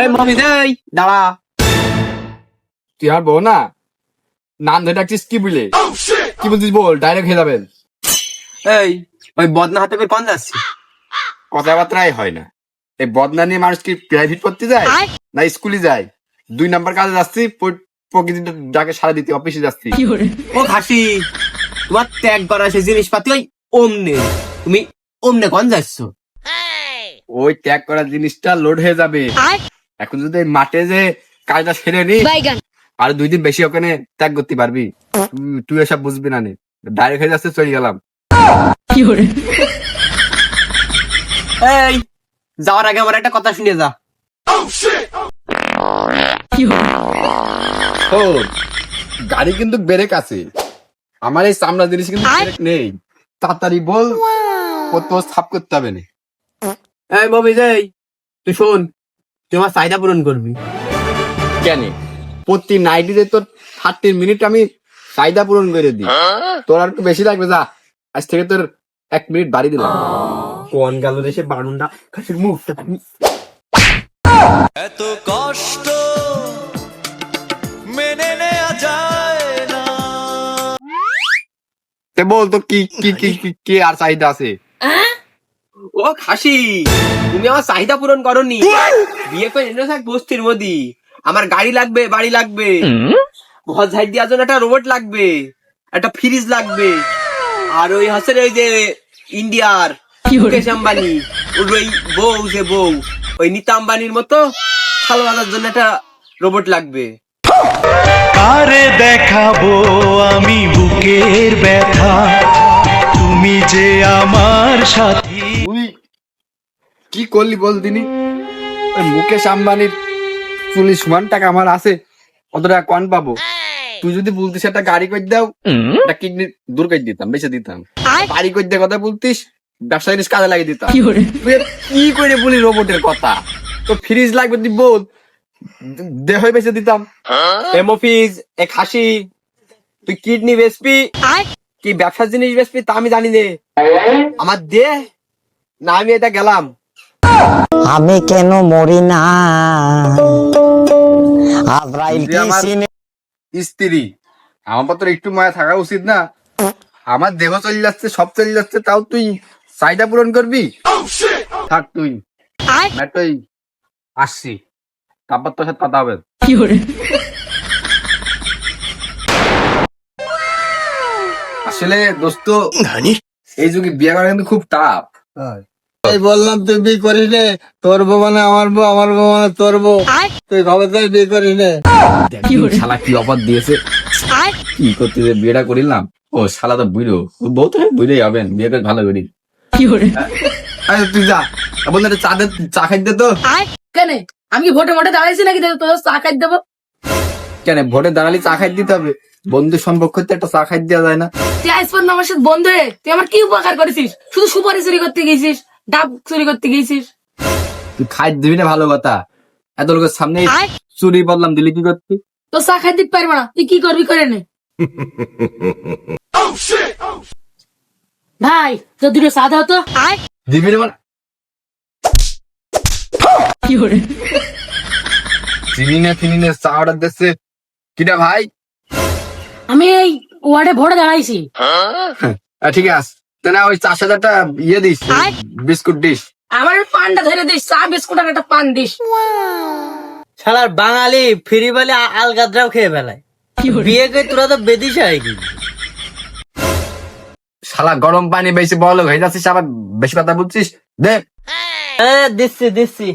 এই মমিজ, এই দাঁড়া। তুই আর বল না, নাম ধরে ডাকছিস কি বলে? কি বলছিস বল, ডাইরেক্ট হয়ে যাবেন। এই ওই বদনা হাতে করে কোন যাচ্ছি? কথাবার্তাই হয় না। এই বদনা নিয়ে মানুষ কি প্রাইভেট পড়তে যায় না স্কুলে যায়? 2 নাম্বার কাজে যাচ্ছি, প্রকৃতিটা ডাকে সারা দিতে অফিসে যাচ্ছি। ও খাসি, তোমার ত্যাগ করা সে জিনিসপাতি ওই অমনে, তুমি অমনে কোন যাচ্ছ? ওই ত্যাগ করা জিনিসটা লোড হয়ে যাবে। এখন যদি এই মাঠে যে কাজটা সেরে নি, আর 2 দিন বেশি ওখানে ত্যাগ করতে পারবি। তুই এসব বুঝবি না, ডাইরেক্ট হয়ে যাচ্ছে, চলে গেলাম। এই যাওয়ার আগে আমার একটা কথা শুনে যা। ও, গাড়ি কিন্তু ব্রেক আছে, আমার এই চামড়া জিনিস কিন্তু ব্রেক নেই। তাড়াতাড়ি বল, কত সাফ করতে হবে না। এই মমিজ, এই তুই শোন, তুই আমার চাহিদা পূরণ করবি। কেন? প্রতি নাইটিতে তোর 30 মিনিট আমি চাহিদা পূরণ করে দিই। তোর আর একটু বেশি লাগবে, যা আজ থেকে তোর 1 মিনিট বাড়ি দিলাম। কোন গেল রে সে বারুনটা খাসির মুখটা? এত কষ্ট মেনে নেওয়া যায় না। তে বল তো কি কি কি কি কি আর চাহিদা আছে? ও খাসি, তুমি আমার চাহিদা পূরণ করনি। বিয়ে করে এনে থাক বস্তির মধ্যে, আমার গাড়ি লাগবে, বাড়ি লাগবে, ঘর ঝাড় দেওয়ার জন্য একটা রোবট লাগবে, একটা ফ্রিজ লাগবে, আর ওই হাসের ওই যে ইন্ডিয়ার মুকেশ আম্বানি ওর ওই বউ, যে বউ ওই নীতা আম্বানির মতো থাল বাজার জন্য একটা রোবট লাগবে। আরে দেখাবো আমি বুকের ব্যথা, তুমি যে আমার সাথী। তুই কি করলি বল দিনি? ওই মুকেশ আম্বানির 40 মান টাকা আমার আছে, কত টাকা কন পাবো? তুই যদি বলতিস একটা গাড়ি করে দাও, একটা কিডনি দূর করে দিতাম, বেঁচে দিতাম। বাড়ি করে দিয়ে কথা বলতিস, ব্যবসা জিনিস কাজে লাগিয়ে দিতাম। তুই কি করে বলি রোবটের কথা? তো ফ্রিজ লাগবে তুই বল, দেহ বেঁচে দিতাম। এমোফিজ, এ খাসি, তুই কিডনি বেচবি কি ব্যবসার জিনিস বেচবি তা আমি জানি নে। আমার দে না, আমি এটা গেলাম। আমি কেন মরি না? তুই আমার স্ত্রী, আমার পর তোর একটু মায়া থাকা উচিত না? আমার দেহ চলে যাচ্ছে, সব চলে যাচ্ছে, তাও তুই চাহিদা পূরণ করবি? থাক তুই, ম্যাটই আসছি, তারপর তোর সাথে কথা হবে। আসলে দোস্ত, এই যুগে বিয়ে করা কিন্তু খুব টাফ। এই বললাম তুই বিয়ে করিস নে, তোর বউ মানে আমার বউ, আমার বউ মানে তোর বউ, তুই খবরদার বিয়ে করিস নে। শালা কি অফার দিয়েছে, কি করতে যে বিয়েটা করিলাম। ও শালা তো বুড়ো, বউ তো বুড়োই হবেন, বিয়ে করে ভালো করি। তুই যা, বলতে চা খাই দে তো। কেন আমি কি ভোটে মোটে দাঁড়াইছি নাকি তোর চা খাই দেবো? কেন ভোটে দাঁড়ালি চা খাই দিতে হবে? বন্ধু সম্পর্ক হতে একটা চা খাই দেওয়া যায় না? তুই আজ পর্যন্ত আমার সাথে বন্ধু হয়ে তুই আমার কি উপকার করেছিস? শুধু সুপারি চুরি করতে গেছিস, ডাব চুরি করতে গেছিস। তুই খাই দিবি না, ভালো কথা। এত লোকের সামনে চুরি বললাম, দিলি কি করতি? তো চা খাই দিতে পারবো না, তুই কি করবি করে নে। ভাই তো দুটো চা দাও তো। দিবি না মানে? চিনি না চিনি না চা অর্ডার দিচ্ছে কিনা ভাই? আমি এই ওয়ার্ডে ভোটে দাঁড়াইছি। ঠিক আছে, তাহলে ওই 4,000টা ইয়ে দিস, বিস্কুট দিস। আমার পানটা ধরে দিস, চা বিস্কুট আর একটা পান দিস। শালার বাঙালি ফ্রি বলে আলগাদ্রাও খেয়ে বেলায়, বিয়ে করে তোরা তো বেদিস হয় কি? শালা গরম পানি বেশি বড় হয়ে যাচ্ছিস, আবার বেশি কথা বলছিস। দে দিচ্ছি দিচ্ছি।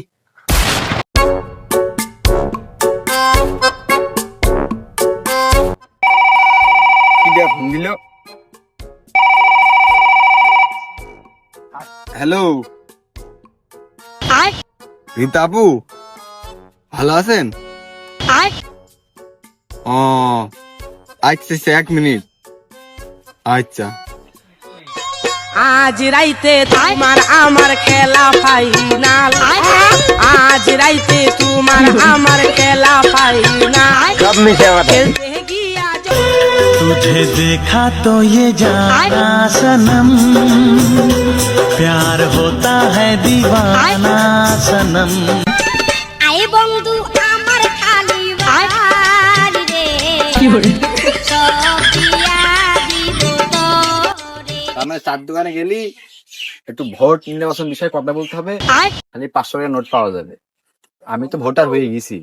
ফোন দিল। হ্যালো রীতা আপু, ভালো আছেন? ও আচ্ছা, 1 মিনিট। আচ্ছা, আজ রাইতে তোমার আমার খেলা ফাইনাল, আজ রাইতে তোমার আমার খেলা ফাইনাল। সব মিশে तुझे देखा तो ये जाना सनम, प्यार होता है दीवाना सनम। আয় বন্ধু আমার খালি বাড়ি রে সব দিয়া দিব তোরে। আমরা চার দোকানে গেলি একটু ভোট নির্বাচন বিষয়ে কথা বলতে হবে, খালি 500 টাকা নোট পাওয়া যাবে। আমি তো ভোটার হয়ে গেছি।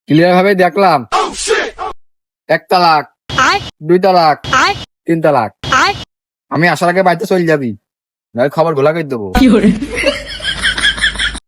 ক্লিয়ার ভাবে দেখলাম 1 তালাক, 2 তালাক, 3 তালাক। আমি আসার আগে বাড়িতে চলে যাবি, নয় খবর ঘোলা করে দেবো।